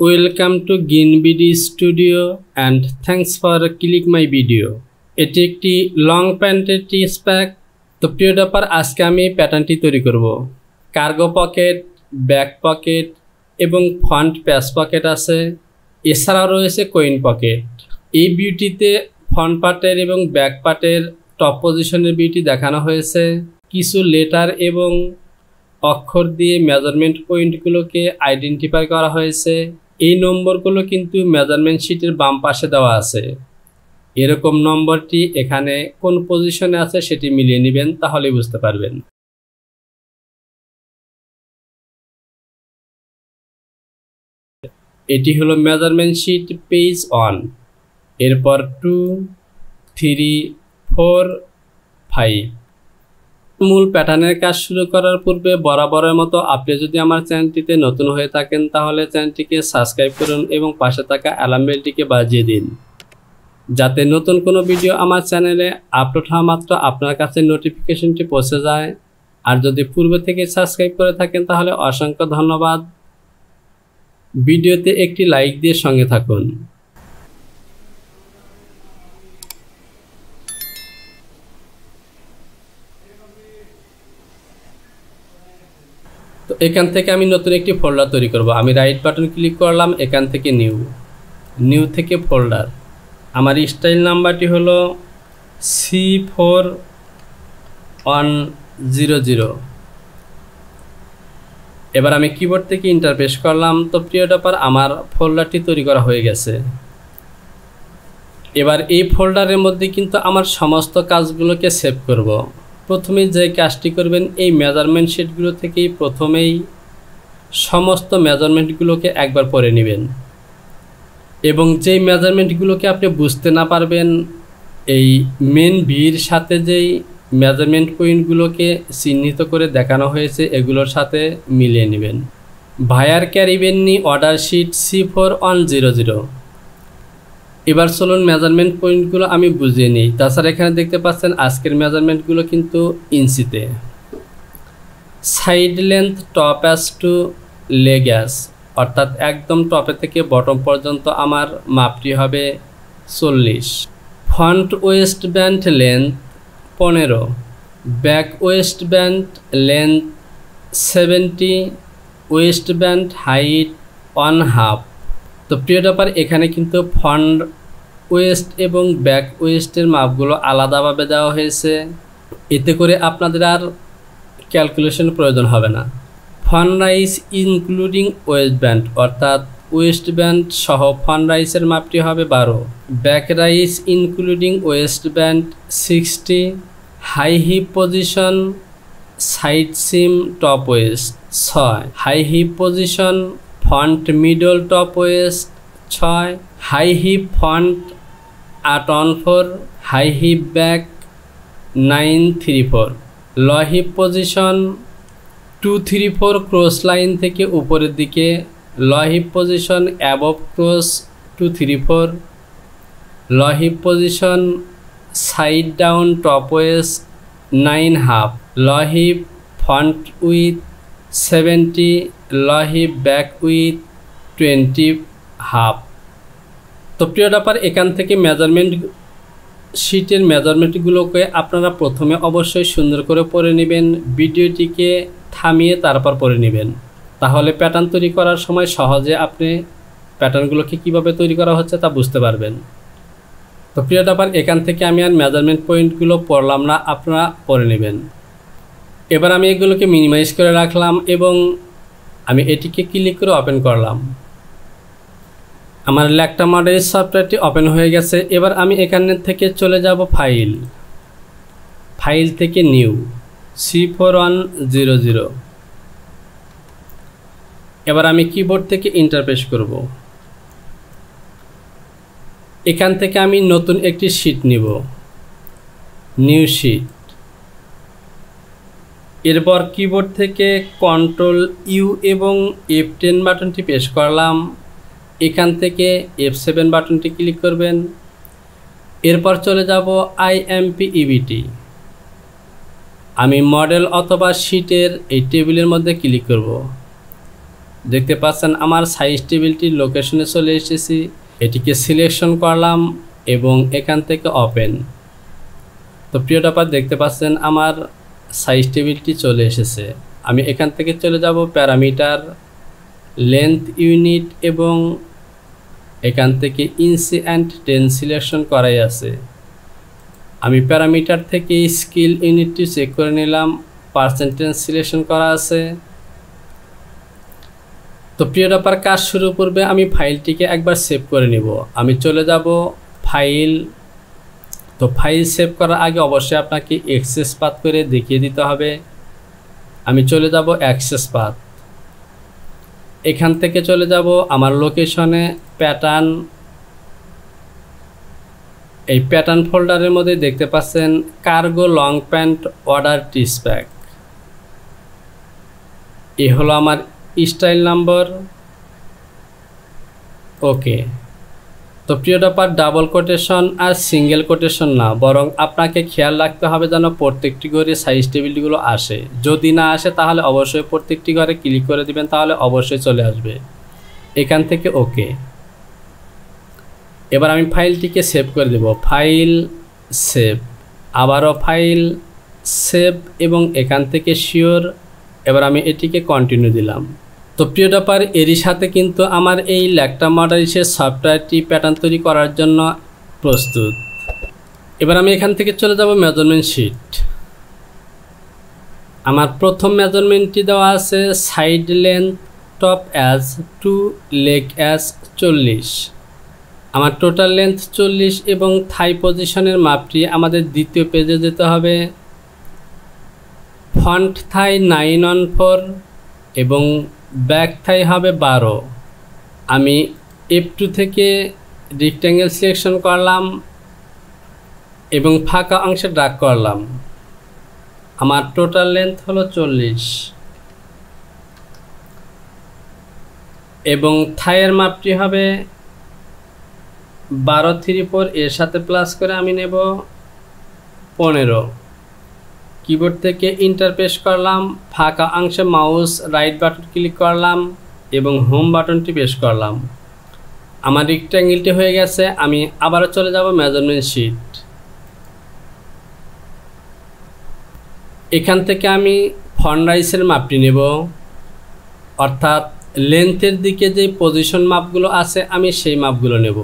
Welcome to গিনবিডি studio and thanks for click my video. এটি একটি লং প্যান্টের টি স্প্যাক। তো প্রিয় ডপার, আজকে আমি প্যাটার্নটি তৈরি করব। কার্গো পকেট, ব্যাক পকেট এবং ফ্রন্ট প্যাচ পকেট আছে, এছাড়াও রয়েছে কয়েন পকেট। এই বিউটিতে ফ্রন্ট পার্টের এবং ব্যাক পার্টের টপ পজিশনের বিউটি দেখানো হয়েছে। কিছু লেটার এবং অক্ষর দিয়ে মেজারমেন্ট পয়েন্টগুলোকে আইডেন্টিফাই করা হয়েছে। এই নম্বরগুলো কিন্তু মেজারমেন্ট শিটের বাম পাশে দেওয়া আছে। এরকম নম্বরটি এখানে কোন পজিশনে আছে সেটি মিলিয়ে নেবেন, তাহলেই বুঝতে পারবেন। এটি হলো মেজারমেন্ট শিট পেজ 1। এরপর 2, 3, 4, 5। মূল প্যাটার্নের কাজ শুরু করার পূর্বে বরাবরের মতো আপনি যদি আমার চ্যানেলটিতে নতুন হয়ে থাকেন তাহলে চ্যানেলটিকে সাবস্ক্রাইব করুন এবং পাশে থাকা অ্যালার্ম বেলটিকে বাজিয়ে দিন, যাতে নতুন কোনো ভিডিও আমার চ্যানেলে আপলোড হওয়া মাত্র আপনার কাছে নোটিফিকেশনটি পৌঁছে যায়। আর যদি পূর্বে থেকে সাবস্ক্রাইব করে থাকেন তাহলে অসংখ্য ধন্যবাদ। ভিডিওতে একটি লাইক দিয়ে সঙ্গে থাকুন। তো এখান থেকে আমি নতুন একটি ফোল্ডার তৈরি করব। আমি রাইট বাটন ক্লিক করলাম, এখান থেকে নিউ থেকে ফোল্ডার। আমার স্টাইল নাম্বারটি হলো C4100। এবার আমি কিবোর্ড থেকে ইন্টারপ্রেস করলাম। তো প্রিয় ডপার, আমার ফোল্ডারটি তৈরি করা হয়ে গেছে। এবার এই ফোল্ডারের মধ্যে কিন্তু আমার সমস্ত কাজগুলোকে সেভ করব। প্রথমে যে কাজটি করবেন, এই মেজারমেন্ট শিটগুলো থেকেই প্রথমেই সমস্ত মেজারমেন্টগুলোকে একবার পড়ে নেবেন এবং যেই মেজারমেন্টগুলোকে আপনি বুঝতে না পারবেন, এই মেন ভির সাথে যেই মেজারমেন্ট পয়েন্টগুলোকে চিহ্নিত করে দেখানো হয়েছে এগুলোর সাথে মিলিয়ে নেবেন। ভায়ার ক্যারিবেননি অর্ডার শিট C4100। এবার চলুন মেজারমেন্ট পয়েন্টগুলো আমি বুঝিয়ে নিই। তাছাড়া এখানে দেখতে পাচ্ছেন আজকের মেজারমেন্টগুলো কিন্তু ইঞ্চিতে। Side length top as to leg as, অর্থাৎ একদম টপে থেকে বটম পর্যন্ত আমার মাপটি হবে 40। Front waist band length 15, back waist band length 70, waist band height 1/2। তো প্রিয় ডপার, এখানে কিন্তু ফ্রন্ট ওয়েস্ট এবং ব্যাক ওয়েস্টের মাপগুলো আলাদাভাবে দেওয়া হয়েছে, এতে করে আপনাদের আর ক্যালকুলেশন প্রয়োজন হবে না। Front rise including waistband, অর্থাৎ ওয়েস্ট ব্যান্ড সহ ফ্রন্ট রাইসের মাপটি হবে 12, back rise including waistband 60, high hip position side seam top waist 6, high hip position front middle top waist 6, high hip front 814, high hip back 934, low hip position 234 cross line থেকে উপরের দিকে, low hip position above cross 234, low hip position side down top West 9/2, low hip front with 70, low hip back with 20/2। তো প্রিয় ডপার, এখান থেকে measurement শিটের মেজারমেন্টগুলোকে আপনারা প্রথমে অবশ্যই সুন্দর করে পড়ে নেবেন, ভিডিওটিকে থামিয়ে তারপর পড়ে নেবেন। তাহলে প্যাটার্ন তৈরি করার সময় সহজে আপনি প্যাটার্নগুলোকে কিভাবে তৈরি করা হচ্ছে তা বুঝতে পারবেন। তো প্রিয় ডপার, এখান থেকে আমি আর মেজারমেন্ট পয়েন্টগুলো পড়লাম না, আপনারা পড়ে নেবেন। এবার আমি এগুলোকে মিনিমাইজ করে রাখলাম এবং আমি এটিকে ক্লিক করে ওপেন করলাম। আমার ল্যাকটা মডেল সফটওয়্যারটি ওপেন হয়ে গেছে। এবার আমি এখানে থেকে চলে যাব ফাইল থেকে নিউ C4100। এবার আমি কিবোর্ড থেকে ইন্টারপ্রেস করব। এখান থেকে আমি নতুন একটি শিট নিব, নিউ শিট। এরপর কিবোর্ড থেকে Ctrl+U এবং F10 বাটনটি প্রেস করলাম। এখান থেকে F7 বাটনটি ক্লিক করবেন। এরপর চলে যাব IMP/EBT। আমি মডেল অথবা শিটের এই টেবিলের মধ্যে ক্লিক করব। দেখতে পাচ্ছেন আমার সাইজ টেবিলটির লোকেশনে চলে এসেছি। এটিকে সিলেকশন করলাম এবং এখান থেকে ওপেন। তো প্রিয় টপার দেখতে পাচ্ছেন আমার সাইজ টেবিলটি চলে এসেছে। আমি এখান থেকে চলে যাব প্যারামিটার, লেন্থ ইউনিট এবং এখান থেকে ইঞ্চি অ্যান্ড টেন সিলেকশন করাই আছে। আমি প্যারামিটার থেকে স্কেল ইউনিটটি চেক করে নিলাম, পার্সেন্টেজ সিলেকশন করা আছে। তো প্রিয় টপার কাজ শুরু করবে, আমি ফাইলটিকে একবার সেভ করে নিব। আমি চলে যাব ফাইল। তো ফাইল সেভ করার আগে অবশ্যই আপনাকে অ্যাক্সেস পাথ করে দেখিয়ে দিতে হবে। আমি চলে যাব অ্যাক্সেস পাথ, এখান থেকে চলে যাব আমার লোকেশনে প্যাটার্ন। এই প্যাটার্ন ফোল্ডারের মধ্যে দেখতে পাচ্ছেন কার্গো লং প্যান্ট অর্ডার টিস্প্যাক। এই হলো আমার স্টাইল নাম্বার। ওকে। তো প্রিয় টপার ডাবল কোটেশন আর সিঙ্গেল কোটেশন না, বরং আপনাকে খেয়াল রাখতে হবে যেন প্রত্যেকটি ঘরে সাইজ টেবিলগুলো আসে। যদি না আসে তাহলে অবশ্যই প্রত্যেকটি ঘরে ক্লিক করে দিবেন, তাহলে অবশ্যই চলে আসবে। এখান থেকে ওকে। এবার আমি ফাইলটিকে সেভ করে দেব। ফাইল সেভ, আবারও ফাইল সেভ এবং এখান থেকে শিওর। এবার আমি এটিকে কন্টিনিউ দিলাম। তো প্রিয় টপার এরই সাথে কিন্তু আমার এই ল্যাকটা মডারিসের সফটওয়্যারটি প্যাটার্ন তৈরি করার জন্য প্রস্তুত। এবার আমি এখান থেকে চলে যাব মেজারমেন্ট শিট। আমার প্রথম মেজারমেন্টটি দেওয়া আছে side length top as to leg as 40। আমার টোটাল লেন্থ 40 এবং থাই পজিশনের মাপটি আমাদের দ্বিতীয় পেজে যেতে হবে। ফ্রন্ট থাই 9/4 এবং ব্যাক থাই হবে 12। আমি F2 থেকে রেক্ট্যাঙ্গেল সিলেকশন করলাম এবং ফাঁকা অংশে ড্র্যাগ করলাম। আমার টোটাল লেন্থ হলো 40 এবং থাইয়ের মাপটি হবে 12/3/4। এর সাথে প্লাস করে আমি নেব 15। কিবোর্ড থেকে ইন্টার প্রেস করলাম, ফাঁকা অংশে মাউস রাইট বাটন ক্লিক করলাম এবং হোম বাটনটি প্রেস করলাম। আমার রেক্ট্যাঙ্গেলটি হয়ে গেছে। আমি আবারও চলে যাব মেজারমেন্ট শিট। এখান থেকে আমি ফ্রন্ট রাইসের মাপটি নেব, অর্থাৎ লেন্থের দিকে যে পজিশন মাপগুলো আছে আমি সেই মাপগুলো নেব।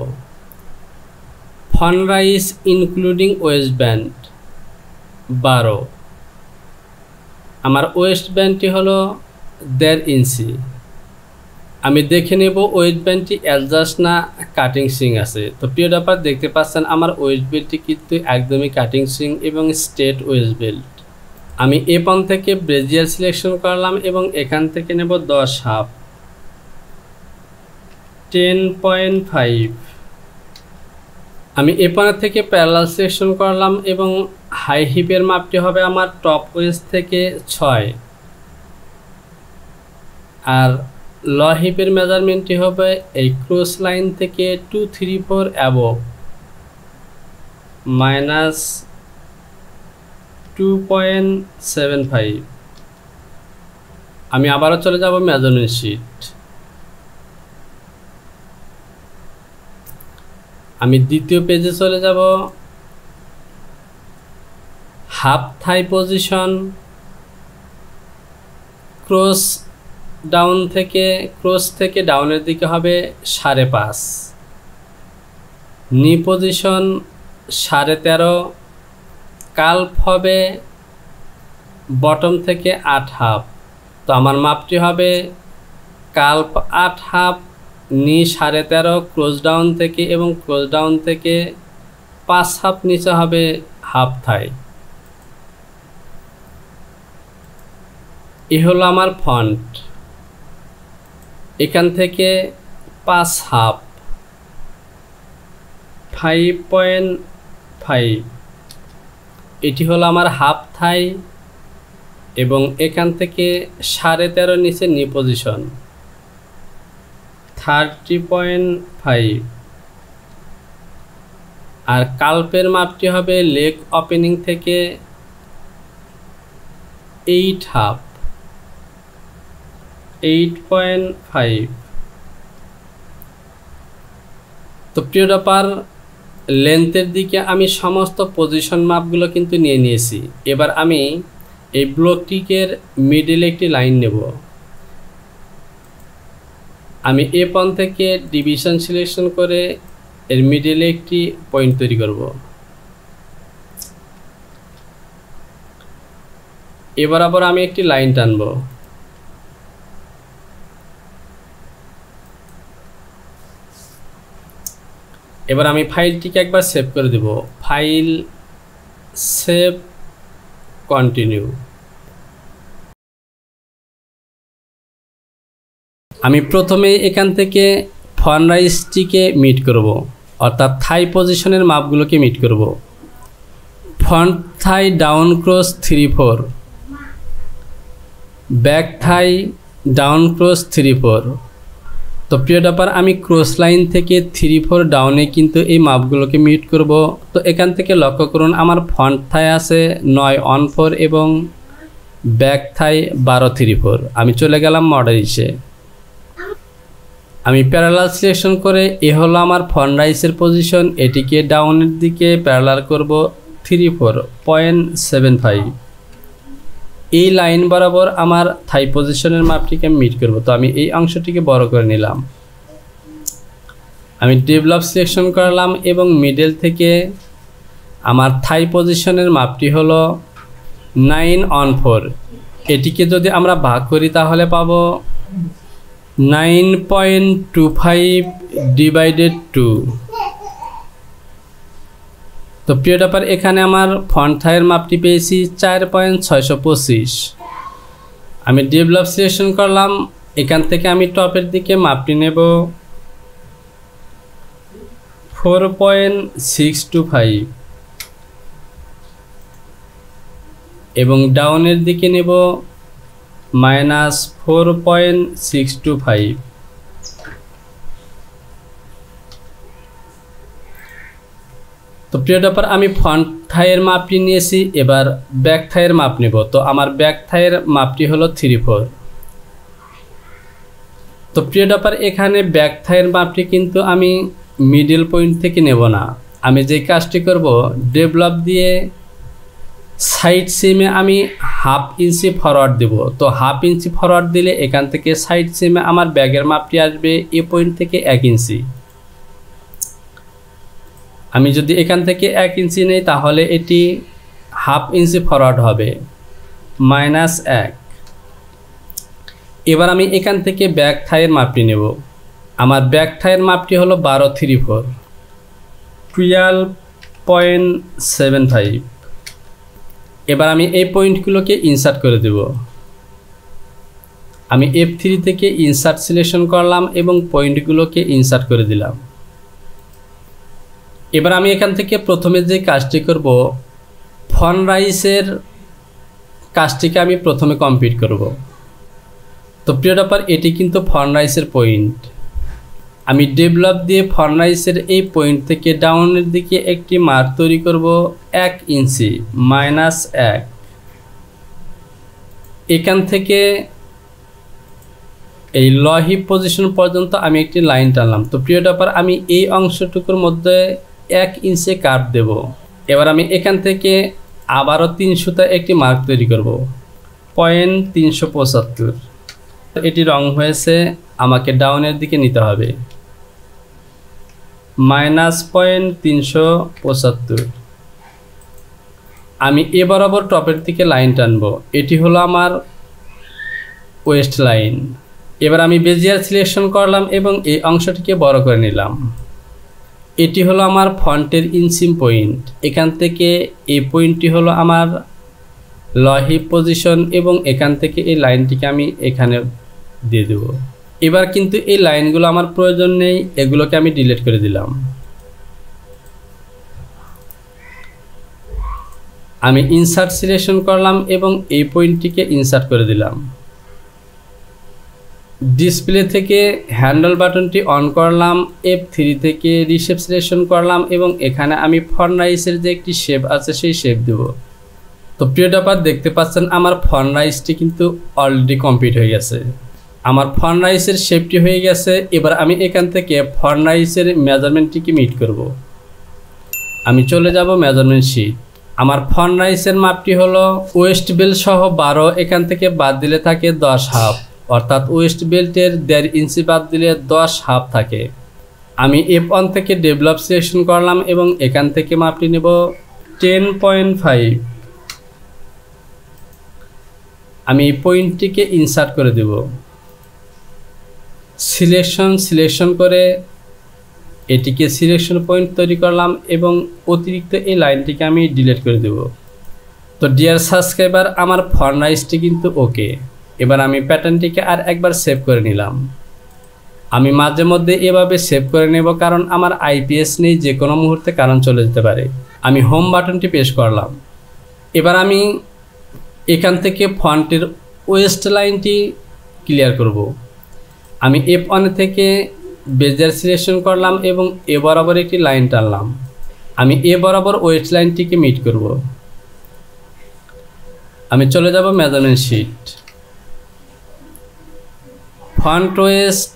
Front rise including waist band 12। আমার ওয়েস্ট ব্যান্ডটি হলো 1.5 ইঞ্চি। আমি দেখে নেব ওয়েস্ট ব্যান্ডটি অ্যাডজাস্ট না কাটিং সুইং আছে। তো প্রিয় টপার দেখতে পাচ্ছেন আমার ওয়েস্ট বেল্টটি কিন্তু একদমই কাটিং সুইং এবং স্ট্রেট ওয়েস্ট বেল্ট। আমি A1 থেকে ব্রেজিয়ার সিলেকশন করলাম এবং এখান থেকে নেব 10/2 10.5। আমি A1 থেকে প্যারালাল সিলেকশন করলাম এবং হাই হিপের মাপটি হবে আমার টপ ওয়েস্ট থেকে 6 আর ল হিপের মেজারমেন্টটি হবে এই ক্রস লাইন থেকে 234 অ্যাবভ -2.75। আমি আবারও চলে যাব মেজারমেন্ট শিট। আমি দ্বিতীয় পেজে চলে যাব। হাফ থাই পজিশন ক্রস থেকে ডাউনের দিকে হবে 5.5। নি পজিশন 13.5। কাল্প হবে বটম থেকে 8.5। তো আমার মাপটি হবে কাল্প 8.5, নি 13.5, ক্লোজ ডাউন থেকে এবং ক্লোজ ডাউন থেকে 5.5 নিচে হবে হাফ থাই। এই হলো আমার ফন্ট। এখান থেকে 5.5 5.5 এটি হলো আমার হাফ থাই এবং এখান থেকে 13.5 নিচে নি পজিশন 30.5। আর কাল্পের মাপটি হবে লেগ ওপেনিং থেকে 8.5 8.5। তো প্রিয় ডপার, লেন্থের দিকে আমি সমস্ত পজিশন মাপগুলো কিন্তু নিয়ে নিয়েছি। এবার আমি এই ব্লকটিকের মিডলে একটি লাইন নেব। আমি A1 থেকে ডিভিশন সিলেকশন করে এর মিডলে একটি পয়েন্ট তৈরি করব। এবার আবার আমি একটি লাইন টানব। এবার আমি ফাইলটিকে একবার সেভ করে দেব। File, save, continue. আমি প্রথমে এখান থেকে ফন্ট রাইজটিকে মিট করব, অর্থাৎ থাই পজিশনের মাপগুলোকে মিট করব। Front thigh down cross 3-4, back thigh down cross 3-4। তো প্রিয় ডপার, আমি ক্রস লাইন থেকে 3-4 ডাউনে কিন্তু এই মাপগুলোকে মিট করব। তো এখান থেকে লক্ষ্য করুন আমার ফন্ট থাই আছে 9-1-4 এবং ব্যাক থাই 12-3-4। আমি চলে গেলাম মডেলিসে। আমি প্যারালাল সিলেকশন করে এ হলো আমার ফন্ট রাইজের পজিশন। এটিকে ডাউনের দিকে প্যারালাল করব 34.75। এই লাইন বরাবর আমার থাই পজিশনের মাপটিকে আমি মিট করব। তো আমি এই অংশটিকে বড় করে নিলাম। আমি ডেভেলপ সিলেকশন করলাম এবং মিডল থেকে আমার থাই পজিশনের মাপটি হলো 9-on-4। এটিকে যদি আমরা ভাগ করি তাহলে পাবো 9.25 ডিভাইডেড 2। তো প্রিয় ডপার, এখানে আমার ফন্ট থাইয়ের মাপটি পেয়েছি 4.625। আমি ডেভেলপ সিলেকশন করলাম। এখান থেকে আমি টপের দিকে মাপটি নেব 4.625 এবং ডাউনের দিকে নেব -4.625। তো প্রিয় ডপার, আমি ফন্ট থাইয়ের মাপটি নিয়েছি। এবার ব্যাক থাইয়ের মাপ নেব। তো আমার ব্যাক থাইয়ের মাপটি হলো 3-4। তো প্রিয় ডপার, এখানে ব্যাক থাইয়ের মাপটি কিন্তু আমি মিডল পয়েন্ট থেকে নেব না। আমি যে কাজটি করব, ডেভেলপ দিয়ে সাইড সিমে আমি 1/2 ইঞ্চি ফরওয়ার্ড দেব। তো 1/2 ইঞ্চি ফরওয়ার্ড দিলে এখান থেকে সাইড সিমে আমার ব্যাগের মাপটি আসবে এ পয়েন্ট থেকে 1 ইঞ্চি। আমি যদি এখান থেকে 1 ইঞ্চি নেই তাহলে এটি 1/2 ইঞ্চি ফরওয়ার্ড হবে, -1। এবার আমি এখান থেকে ব্যাক থাইয়ের মাপটি নেব। আমার ব্যাক থাইয়ের মাপটি হলো 12-3-4, 12.75। এবার আমি এই পয়েন্টগুলোকে ইনসার্ট করে দেব। আমি F3 থেকে ইনসার্ট সিলেকশন করলাম এবং পয়েন্টগুলোকে ইনসার্ট করে দিলাম। এবার আমি এখান থেকে প্রথমে যে কাজটি করব, ফন্ট রাইজের কাজটিকে আমি প্রথমে কমপ্লিট করব। তো প্রিয় ডপার, এটি কিন্তু ফন্ট রাইজের পয়েন্ট। আমি ডেভেলপ দিয়ে ফন্ট রাইজের এই পয়েন্ট থেকে ডাউনের দিকে একটি মার্ক তৈরি করব 1 ইঞ্চি, -1। এখান থেকে এই লহিপ পজিশন পর্যন্ত আমি একটি লাইন টানলাম। তো প্রিয় ডপার, আমি এই অংশটুকুর মধ্যে 1 ইঞ্চি কার্ভ দেব। এবার আমি এখান থেকে আবারও 3 সুতা একটি মার্ক তৈরি করব, 0.375। এটি রং হয়েছে, আমাকে ডাউনের দিকে নিতে হবে, -0.375। আমি এ বরাবর টপের দিকে লাইন টানবো। এটি হলো আমার ওয়েস্ট লাইন। এবার আমি বেজিয়ার সিলেকশন করলাম এবং এই অংশটিকে বড় করে নিলাম। এটি হলো আমার ফন্টের ইনসিম পয়েন্ট। এখান থেকে এই পয়েন্টটি হলো আমার লহিপ পজিশন এবং এখান থেকে এই লাইনটিকে আমি এখানে দিয়ে দেব। এবার কিন্তু এই লাইনগুলো আমার প্রয়োজন নেই, এগুলোকে আমি ডিলিট করে দিলাম। আমি ইনসার্ট সিলেকশন করলাম এবং এই পয়েন্টটিকে ইনসার্ট করে দিলাম। ডিসপ্লে থেকে হ্যান্ডেল বাটনটি অন করলাম, F3 থেকে রিশেপ সিলেকশন করলাম এবং এখানে আমি ফন্ট রাইজের যে একটি শেপ আছে সেই শেপ দেব। তো প্রিয় ডপার, দেখতে পাচ্ছেন আমার ফন্ট রাইজটি কিন্তু অলরেডি কমপ্লিট হয়ে গেছে। আমার ফন্ট রাইজের শেপটি হয়ে গেছে। এবার আমি এখান থেকে ফন্ট রাইজের মেজারমেন্টটিকে মিট করব। আমি চলে যাব মেজারমেন্ট শিট। আমার ফন্ট রাইজের মাপটি হলো ওয়েস্ট বেল্ট সহ 12, এখান থেকে বাদ দিলে থাকে 10 হাফ, অর্থাৎ ওয়েস্ট বেল্টের 1.5 ইঞ্চি বাদ দিলে 10 হাফ থাকে। আমি F1 থেকে ডেভেলপ সিলেকশন করলাম এবং এখান থেকে মাপটি নেব 10.5। আমি এই পয়েন্টটিকে ইনসার্ট করে দেব। সিলেকশন করে এটিকে সিলেকশন পয়েন্ট তৈরি করলাম এবং অতিরিক্ত এই লাইনটিকে আমি ডিলিট করে দেব। তো ডিয়ার সাবস্ক্রাইবার, আমার ফন্ট রাইজটি কিন্তু ওকে। এবার আমি প্যাটার্নটিকে আর একবার সেভ করে নিলাম। আমি মাঝে মধ্যে এভাবে সেভ করে নেব, কারণ আমার আইপিএস নেই, যে কোনো মুহূর্তে কারণ চলে যেতে পারে। আমি হোম বাটনটি প্রেস করলাম। এবার আমি এখান থেকে ফন্টের ওয়েস্ট লাইনটি ক্লিয়ার করব। আমি F1 থেকে বেজার সিলেকশন করলাম এবং এ বরাবর একটি লাইন টানলাম। আমি এ বরাবর ওয়েস্ট লাইনটিকে মিট করব। আমি চলে যাব মেজারমেন্ট শিট। ফন্ট ওয়েস্ট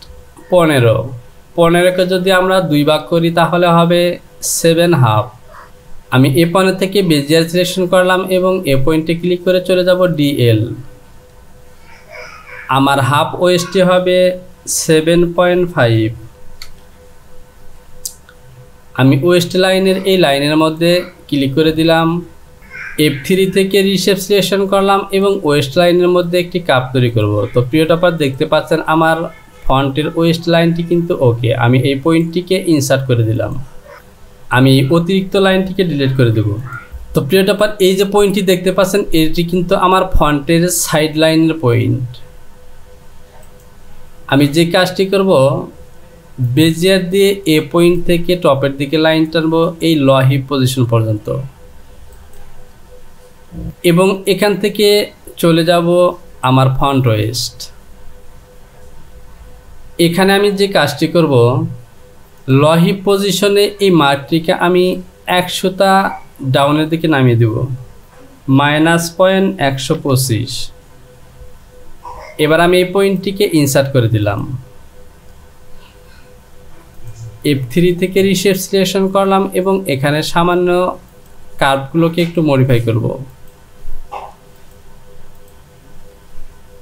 15কে যদি আমরা 2 ভাগ করি তাহলে হবে 7 হাফ। আমি F1 থেকে বেজিয়ার সিলেকশন করলাম এবং এ পয়েন্টে ক্লিক করে চলে যাব DL। আমার হাফ ওয়েস্টে হবে 7.5। আমি ওয়েস্ট লাইনের এই লাইনের মধ্যে ক্লিক করে দিলাম। F3 থেকে রিশেপ সিলেকশন করলাম এবং ওয়েস্ট লাইনের মধ্যে একটি কাপ তৈরি করব। তো প্রিয় টপার, দেখতে পাচ্ছেন আমার ফন্টের ওয়েস্ট লাইনটি কিন্তু ওকে। আমি এই পয়েন্টটিকে ইনসার্ট করে দিলাম। আমি অতিরিক্ত লাইনটিকে ডিলিট করে দেব। তো প্রিয় টপার, এই যে পয়েন্টটি দেখতে পাচ্ছেন এটি কিন্তু আমার ফন্টের সাইড লাইনের পয়েন্ট। আমি যে কাজটি করব, বেজিয়ার দিয়ে এ পয়েন্ট থেকে টপের দিকে লাইন টানবো এই ল হিপ পজিশন পর্যন্ত এবং এখান থেকে চলে যাব আমার ফন্ট ওয়েস্ট। এখানে আমি যে কাজটি করব, ল হিপ পজিশনে এই মার্কটিকে আমি 100টা ডাউনের দিকে নামিয়ে দেব, -125। এবার আমি এই পয়েন্টটিকে ইনসার্ট করে দিলাম। F3 থেকে রিশেপ সিলেকশন করলাম এবং এখানে সামান্য কার্ভগুলোকে একটু মডিফাই করব।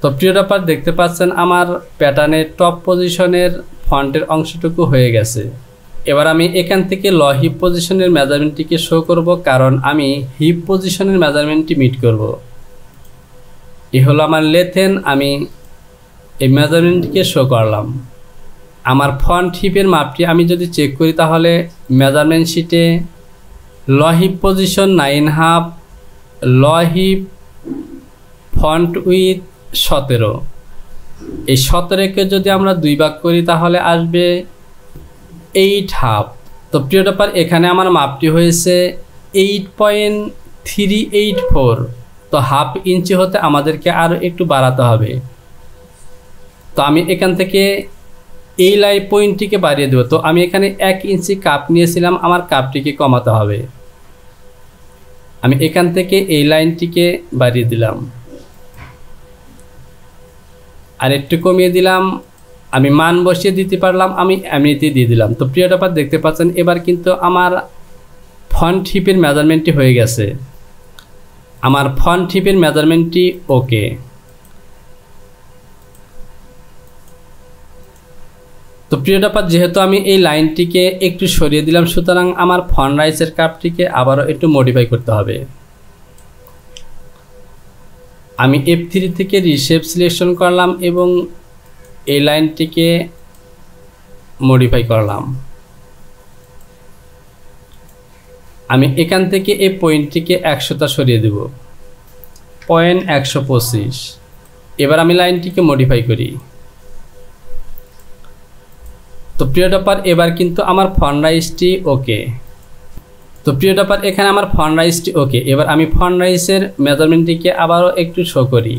তো প্রিয় টপার, দেখতে পাচ্ছেন আমার প্যাটার্নের টপ পজিশনের ফন্টের অংশটুকু হয়ে গেছে। এবার আমি এখান থেকে ল হিপ পজিশনের মেজারমেন্টটিকে শো করব, কারণ আমি হিপ পজিশনের মেজারমেন্টটি মিট করব। এই হলো আমার লেথেন। আমি এই মেজারমেন্টটিকে শো করলাম। আমার ফন্ট হিপের মাপটি আমি যদি চেক করি তাহলে মেজারমেন্ট শিটে ল hip position 9 half, law heap font with 17। এই 17কে যদি আমরা 2 ভাগ করি তাহলে আসবে 8 হাফ। তো প্রিয় টপার, এখানে আমার মাপটি হয়েছে 8.384। তো হাফ ইঞ্চি হতে আমাদেরকে আরও একটু বাড়াতে হবে। তো আমি এখান থেকে এই লাইন পয়েন্টটিকে বাড়িয়ে দেব। তো আমি এখানে 1 ইঞ্চি কাপ নিয়েছিলাম, আমার কাপটিকে কমাতে হবে। আমি এখান থেকে এই লাইনটিকে বাড়িয়ে দিলাম, আর একটু কমিয়ে দিলাম। আমি মান বসিয়ে দিতে পারলাম, আমি এমনিতেই দিয়ে দিলাম। তো প্রিয় টপার, দেখতে পাচ্ছেন এবার কিন্তু আমার ফন্ট হিপের মেজারমেন্টটি হয়ে গেছে। আমার ফন্ট হিপের মেজারমেন্টটি ওকে। তো প্রিয় টপার, যেহেতু আমি এই লাইনটিকে একটু সরিয়ে দিলাম, সুতরাং আমার ফন্ট রাইজের কাপটিকে আবারও একটু মডিফাই করতে হবে। আমি F3 থেকে রিশেপ সিলেকশন করলাম এবং এই লাইনটিকে মডিফাই করলাম। আমি এখান থেকে এই পয়েন্টটিকে 100টা সরিয়ে দেব, 125। এবার আমি লাইনটিকে মডিফাই করি। তো প্রিয় টপার, এবার কিন্তু আমার ফন্ট রাইজটি ওকে। তো প্রিয় টপার, এখানে আমার ফন্ট রাইজটি ওকে। এবার আমি ফন্ট রাইজের মেজারমেন্টটিকে আবারও একটু শো করি।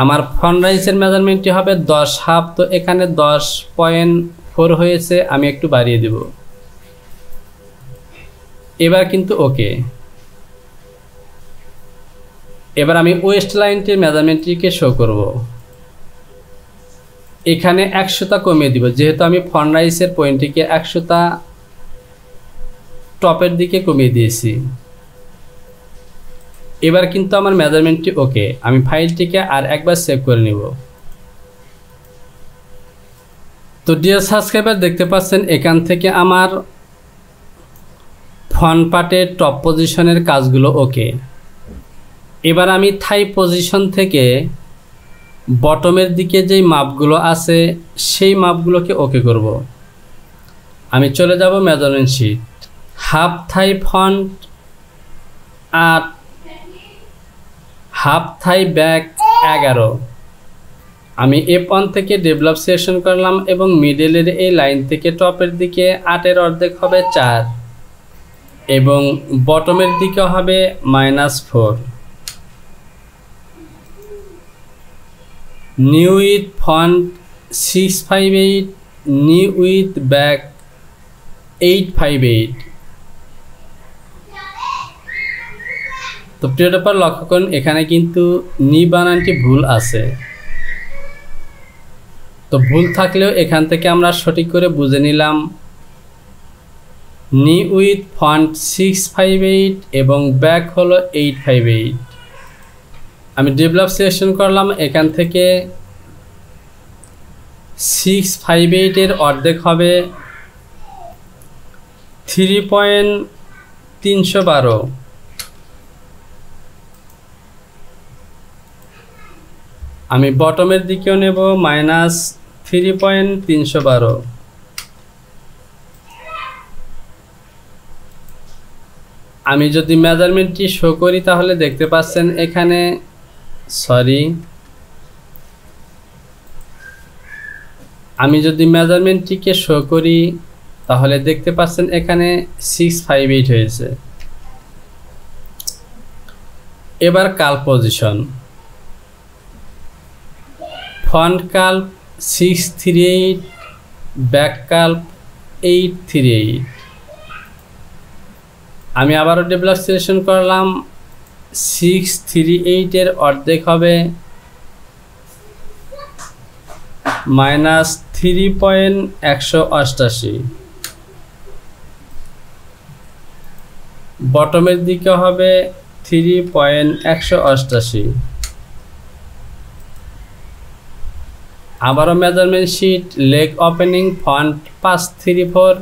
আমার ফন্ট রাইজের মেজারমেন্টটি হবে 10 হাফ। তো এখানে 10.4 হয়েছে, আমি একটু বাড়িয়ে দেব। এবার কিন্তু ওকে। এবার আমি ওয়েস্ট লাইনটির মেজারমেন্টটিকে শো করব। এখানে 100টা কমিয়ে দিব, যেহেতু আমি ফন্ট রাইজের পয়েন্টটিকে 100টা টপের দিকে কমিয়ে দিয়েছি। এবার কিন্তু আমার মেজারমেন্টটি ওকে। আমি ফাইলটিকে আর একবার সেভ করে নিব। তো ডিয়ার সাবস্ক্রাইবার, দেখতে পাচ্ছেন এখান থেকে আমার ফন্ট পার্টের টপ পজিশনের কাজগুলো ওকে। এবার আমি থাই পজিশন থেকে বটমের দিকে যেই মাপগুলো আছে সেই মাপগুলোকে ওকে করব। আমি চলে যাব measurement sheet, half thigh front আর হাফ থাই ব্যাক 11। আমি F1 থেকে ডেভেলপ সিলেকশন করলাম এবং মিডলের এই লাইন থেকে টপের দিকে 8-এর অর্ধেক হবে 4 এবং বটমের দিকে হবে -4। New with font 658, new with back 858। তো প্রিয় ব্যাপার, লক্ষ্য করুন এখানে কিন্তু নি বানানটি ভুল আছে। তো ভুল থাকলেও এখান থেকে আমরা সঠিক করে বুঝে নিলাম। নি উইথ ফন্ট 658 এবং ব্যাক হলো 858। আমি ডেভেলপ সিলেকশন করলাম, এখান থেকে 658-এর অর্ধেক হবে 3.312। আমি বটমের দিকেও নেব -3.312। আমি যদি মেজারমেন্টটি শো করি তাহলে দেখতে পাচ্ছেন এখানে আমি যদি মেজারমেন্টটিকে শো করি তাহলে দেখতে পাচ্ছেন এখানে 658 হয়েছে। এবার কাল পজিশন, ফন্ট কাল্প 638, ব্যাক কাল্প 838। আমি আবারও ডেভেলপ সিলেকশন করলাম, 638-এর অর্ধেক হবে -3.188। বটমের দিকে হবে 3.188। আবারও measurement sheet, leg opening front 534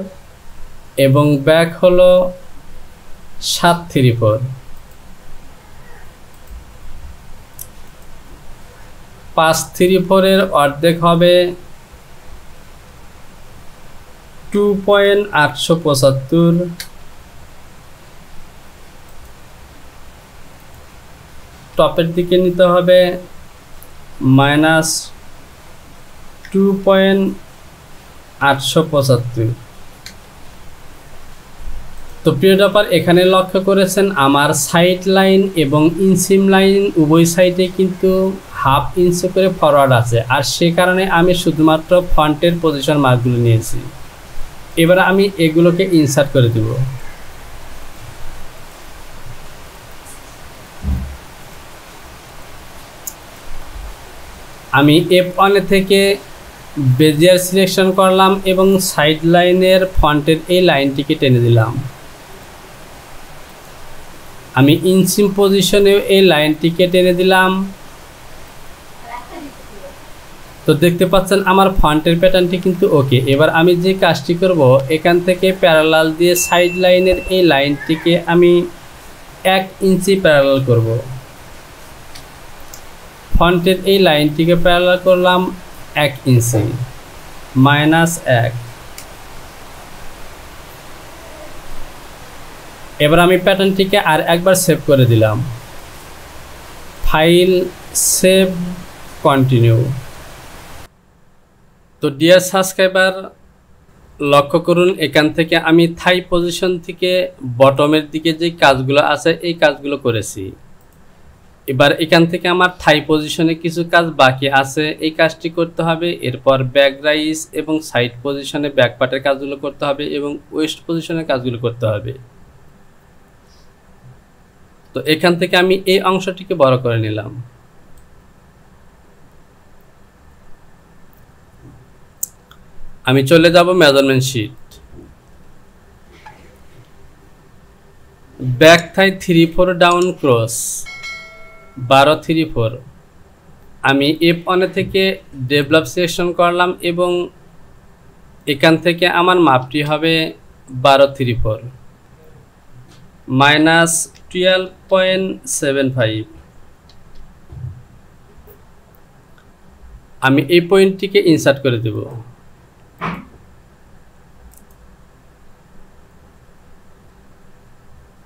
এবং ব্যাক হলো 734। 534-এর অর্ধেক হবে 2.875। টপের দিকে নিতে হবে -2.875। তো প্রিয় ব্যাপার, এখানে লক্ষ্য করেছেন আমার সাইড লাইন এবং ইনসিম লাইন উভয় সাইডে কিন্তু হাফ ইঞ্চি করে ফরওয়ার্ড আছে, আর সে কারণে আমি শুধুমাত্র ফন্টের পজিশন মার্কগুলো নিয়েছি। এবার আমি এগুলোকে ইনসার্ট করে দেব। আমি F1 থেকে বেজিয়ার সিলেকশন করলাম এবং সাইড লাইনের ফন্টের এই লাইনটিকে টেনে দিলাম। আমি ইনসিম পজিশনেও এই লাইনটিকে টেনে দিলাম। তো দেখতে পাচ্ছেন আমার ফন্টের প্যাটার্নটি কিন্তু ওকে। এবার আমি যে কাজটি করব, এখান থেকে প্যারালাল দিয়ে সাইড লাইনের এই লাইনটিকে আমি 1 ইঞ্চি প্যারালাল করব। ফন্টের এই লাইনটিকে প্যারালাল করলাম 1 ইঞ্চি, -1। এবার আমি প্যাটার্নটিকে আর একবার সেভ করে দিলাম। File, save, continue. তো ডিয়ার সাবস্ক্রাইবার, লক্ষ্য করুন এখান থেকে আমি থাই পজিশন থেকে বটমের দিকে যে কাজগুলো আছে এই কাজগুলো করেছি। এবার এখান থেকে আমার থাই পজিশনে কিছু কাজ বাকি আছে, এই কাজটি করতে হবে। এরপর ব্যাক রাইজ এবং সাইড পজিশনে ব্যাক পার্টের কাজগুলো করতে হবে এবং ওয়েস্ট পজিশনের কাজগুলো করতে হবে। তো এখান থেকে আমি এই অংশটিকে বড় করে নিলাম। আমি চলে যাব measurement sheet. Back thigh 3-4 down cross 12-3-4। আমি F1 থেকে ডেভেলপ সিলেকশন করলাম এবং এখান থেকে আমার মাপটি হবে 12-3-4 -12.75। আমি এই পয়েন্টটিকে ইনসার্ট করে দেব।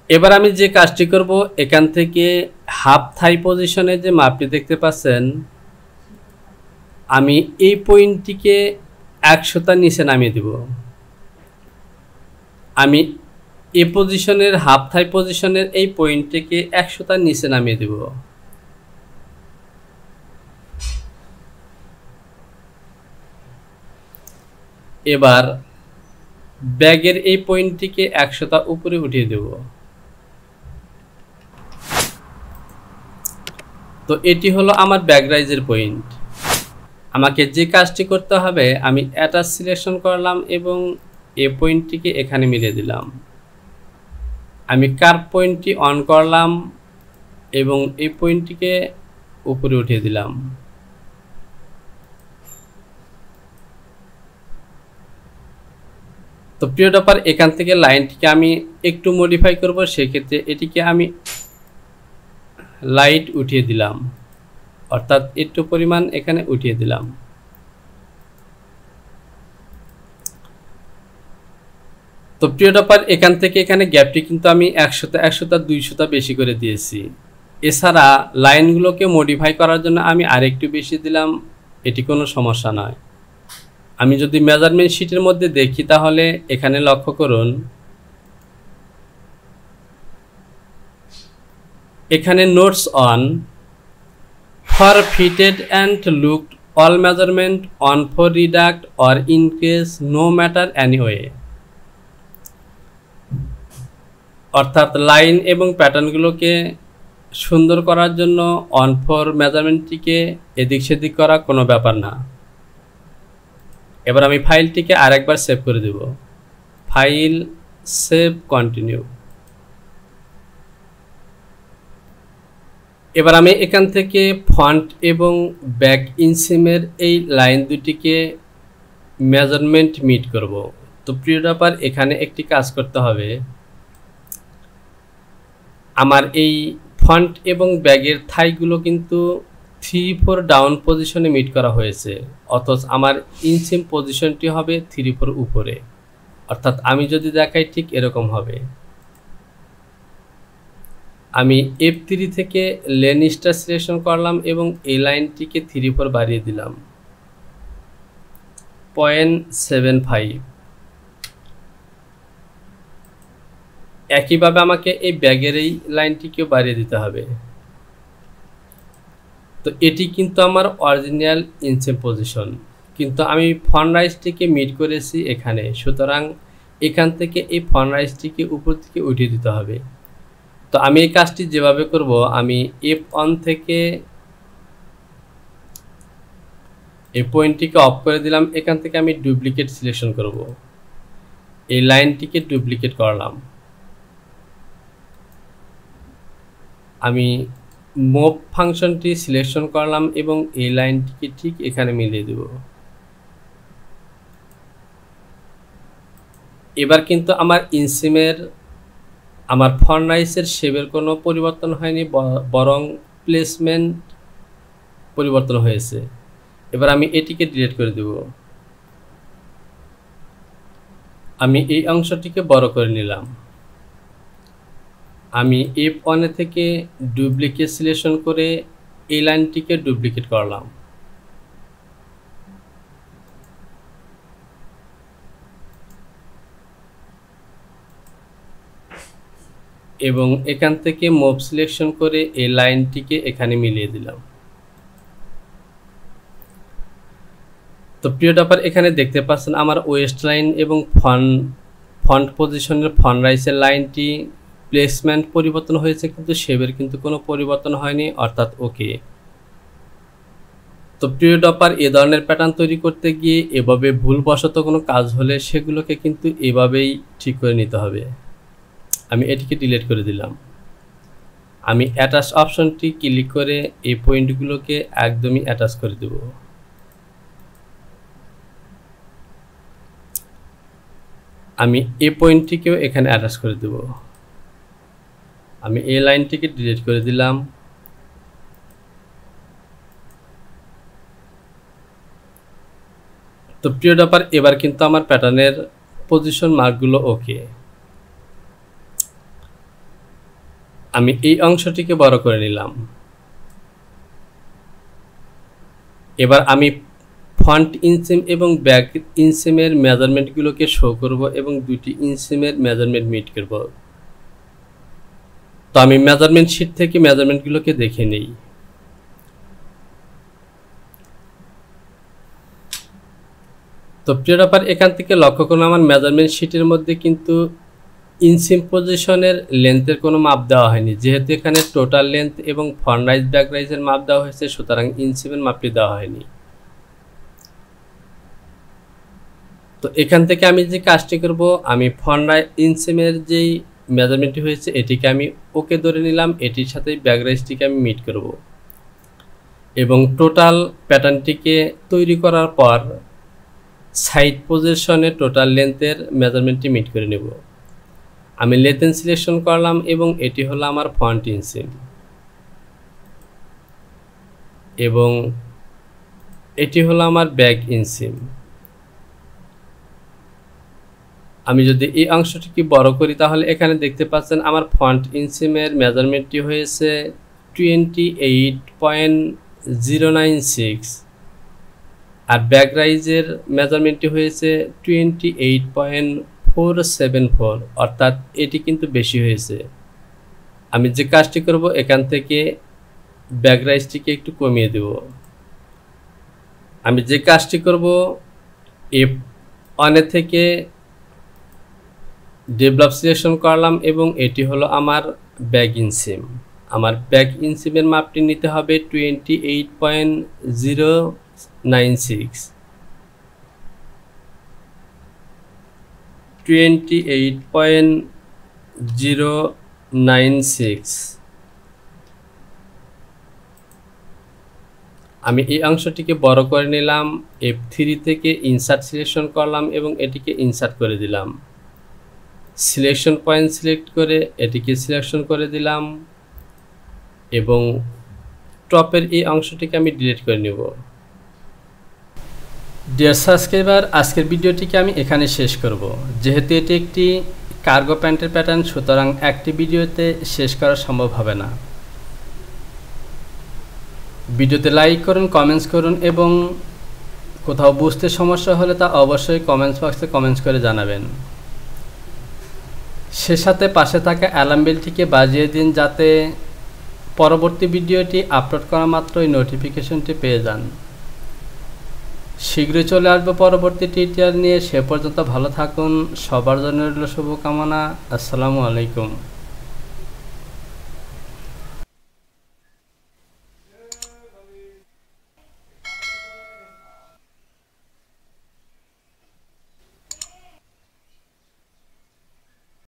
এবার আমি যে কাজটি করব, এখান থেকে হাফ থাই পজিশনে যে মাপটি দেখতে পাচ্ছেন, আমি এই পয়েন্টটিকে 100 নিচে নামিয়ে দেব। আমি এই পজিশনের হাফ থাই পজিশনের এই পয়েন্টটিকে 100 নিচে নামিয়ে দেব। এবার ব্যাগের এই পয়েন্টটিকে 100 উপরে উঠিয়ে দেব। তো এটি হলো আমার ব্যাগ রাইজের পয়েন্ট। আমাকে যে কাজটি করতে হবে, আমি অ্যাটাচ সিলেকশন করলাম এবং এই পয়েন্টটিকে এখানে মিলিয়ে দিলাম। আমি কার্ভ পয়েন্টটি অন করলাম এবং এই পয়েন্টটিকে উপরে উঠিয়ে দিলাম। তো প্রিয় টপার, এখান থেকে লাইনটিকে আমি একটু মডিফাই করব। সেক্ষেত্রে এটিকে আমি লাইট উঠিয়ে দিলাম, অর্থাৎ একটু পরিমাণ এখানে উঠিয়ে দিলাম। তো প্রিয় টপার, এখান থেকে এখানে গ্যাপটি কিন্তু আমি 100-200 বেশি করে দিয়েছি। এছাড়া লাইনগুলোকে মডিফাই করার জন্য আমি আরেকটু বেশি দিলাম, এটি কোনো সমস্যা নয়। আমি যদি মেজারমেন্ট শিটের মধ্যে দেখি, তাহলে এখানে লক্ষ্য করুন, এখানে notes on for fitted and looked all measurement on for reduce or increase no matter anyway. অর্থাৎ লাইন এবং প্যাটার্নগুলোকে সুন্দর করার জন্য অন ফর মেজারমেন্টটিকে এদিক সেদিক করা কোনো ব্যাপার না। এবার আমি ফাইলটিকে আরেকবার সেভ করে দেব। File, save, continue. এবার আমি এখান থেকে ফন্ট এবং ব্যাক ইনসিমের এই লাইন দুটিকে মেজারমেন্ট মিট করব। তো প্রিয় টপার, এখানে একটি কাজ করতে হবে। আমার এই ফন্ট এবং ব্যাগের থাইগুলো কিন্তু 3-4 ডাউন পজিশনে মিট করা হয়েছে, অথচ আমার ইনসিম পজিশনটি হবে 3-4 উপরে। অর্থাৎ আমি যদি দেখাই, ঠিক এরকম হবে। আমি F3 থেকে লেন স্টার সিলেকশন করলাম এবং এই লাইনটিকে 3-4 বাড়িয়ে দিলাম 0.75। একইভাবে আমাকে এই ব্যাগের এই লাইনটিকেও বাড়িয়ে দিতে হবে। তো এটি কিন্তু আমার অরিজিনাল ইনসেম পজিশন, কিন্তু আমি ফন্ট রাইজটিকে মিট করেছি এখানে। সুতরাং এখান থেকে এই ফন্ট রাইজটিকে উপর থেকে উঠিয়ে দিতে হবে। তো আমি এই কাজটি যেভাবে করব, আমি F1 থেকে এই পয়েন্টটিকে অফ করে দিলাম। এখান থেকে আমি ডুপ্লিকেট সিলেকশন করব, এই লাইনটিকে ডুপ্লিকেট করলাম। আমি মুভ ফাংশনটি সিলেকশন করলাম এবং এই লাইনটিকে ঠিক এখানে মিলিয়ে দেব। এবার কিন্তু আমার ইনসিমের, আমার ফন্ট রাইজের শেপের কোনো পরিবর্তন হয়নি, বরং প্লেসমেন্ট পরিবর্তন হয়েছে। এবার আমি এটিকে ডিলিট করে দেব। আমি এই অংশটিকে বড় করে নিলাম। আমি F1 থেকে ডুপ্লিকেট সিলেকশন করে এই লাইনটিকে ডুপ্লিকেট করলাম। এবং এখান থেকে মুভ সিলেকশন করে এই লাইনটিকে এখানে মিলিয়ে দিলাম। তো প্রিয় টপার, এখানে দেখতে পাচ্ছেন আমার ওয়েস্ট লাইন এবং ফন্ট পজিশনের ফন্ট রাইজের লাইনটি প্লেসমেন্ট পরিবর্তন হয়েছে, কিন্তু শেপের কিন্তু কোনো পরিবর্তন হয়নি, অর্থাৎ ওকে। তো প্রিয় ডপার, এ ধরনের প্যাটার্ন তৈরি করতে গিয়ে এভাবে ভুলবশত কোনো কাজ হলে সেগুলোকে কিন্তু এভাবেই ঠিক করে নিতে হবে। আমি এটিকে ডিলিট করে দিলাম। আমি অ্যাটাচ অপশনটি ক্লিক করে এই পয়েন্টগুলোকে একদমই অ্যাটাচ করে দেব। আমি এই পয়েন্টটিকেও এখানে অ্যাটাচ করে দেব। আমি এই লাইনটিকে ডিলিট করে দিলাম। তো প্রিয় ডপার, এবার কিন্তু আমার প্যাটার্নের পজিশন মার্কগুলো ওকে। আমি এই অংশটিকে বড় করে নিলাম। এবার আমি ফন্ট ইনসিম এবং ব্যাক ইনসিমের মেজারমেন্টগুলোকে শো করব এবং দুটি ইনসিমের মেজারমেন্ট মিট করব। তো আমি মেজারমেন্ট শিট থেকে মেজারমেন্টগুলোকে দেখে নেই। তো প্রিয় ডপার, এখান থেকে লক্ষ্য করুন আমার মেজারমেন্ট শিটের মধ্যে কিন্তু ইনসিম পজিশনের লেন্থের কোনো মাপ দেওয়া হয়নি, যেহেতু এখানে টোটাল লেন্থ এবং ফন্ট রাইজ ব্যাক রাইজের মাপ দেওয়া হয়েছে, সুতরাং ইনসিমের মাপটি দেওয়া হয়নি। তো এখান থেকে আমি যে কাজটি করব, আমি ফন্ট রাইজ ইনসিমের যেই মেজারমেন্টটি হয়েছে এটিকে আমি ওকে ধরে নিলাম, এটির সাথে ব্যাক রাইজটিকে আমি মিট করব এবং টোটাল প্যাটার্নটিকে তৈরি করার পর সাইড পজিশনে টোটাল লেন্থের মেজারমেন্টটি মিট করে নেব। আমি লেন্থ সিলেকশন করলাম এবং এটি হলো আমার ফন্ট ইনসিম এবং এটি হলো আমার ব্যাক ইনসিম। আমি যদি এই অংশটিকে বড় করি তাহলে এখানে দেখতে পাচ্ছেন আমার ফন্ট ইনসিমের মেজারমেন্টটি হয়েছে 28.096 আর ব্যাক রাইজের মেজারমেন্টটি হয়েছে 28.474, অর্থাৎ এটি কিন্তু বেশি হয়েছে। আমি যে কাজটি করব, এখান থেকে ব্যাক রাইজটিকে একটু কমিয়ে দেব। আমি যে কাজটি করব, F1 থেকে ডেভেলপ সিলেকশন করলাম এবং এটি হলো আমার ব্যাক ইনসিম। আমার ব্যাক ইনসিমের মাপটি নিতে হবে 28.096 28.096। আমি এই অংশটিকে বড় করে নিলাম, F3 থেকে ইনসার্ট সিলেকশন করলাম এবং এটিকে ইনসার্ট করে দিলাম। সিলেকশন পয়েন্ট সিলেক্ট করে এটিকে সিলেকশন করে দিলাম এবং টপের এই অংশটিকে আমি ডিলিট করে নেব। ডিয়ার সাবস্ক্রাইবার, আজকের ভিডিওটিকে আমি এখানে শেষ করব। যেহেতু এটি একটি কার্গো প্যান্টের প্যাটার্ন, সুতরাং একটি ভিডিওতে শেষ করা সম্ভব হবে না। ভিডিওতে লাইক করুন, কমেন্টস করুন এবং কোথাও বুঝতে সমস্যা হলে তা অবশ্যই কমেন্টস বক্সে কমেন্টস করে জানাবেন। সে সাথে পাশে থাকা অ্যালার্ম বেলটিকে বাজিয়ে দিন, যাতে পরবর্তী ভিডিওটি আপলোড করা মাত্রই নোটিফিকেশনটি পেয়ে যান। শীঘ্রই চলে আসবে পরবর্তী টিউটোরিয়াল নিয়ে। সে পর্যন্ত ভালো থাকুন। সবার জন্য রইল শুভকামনা। আসসালামু আলাইকুম।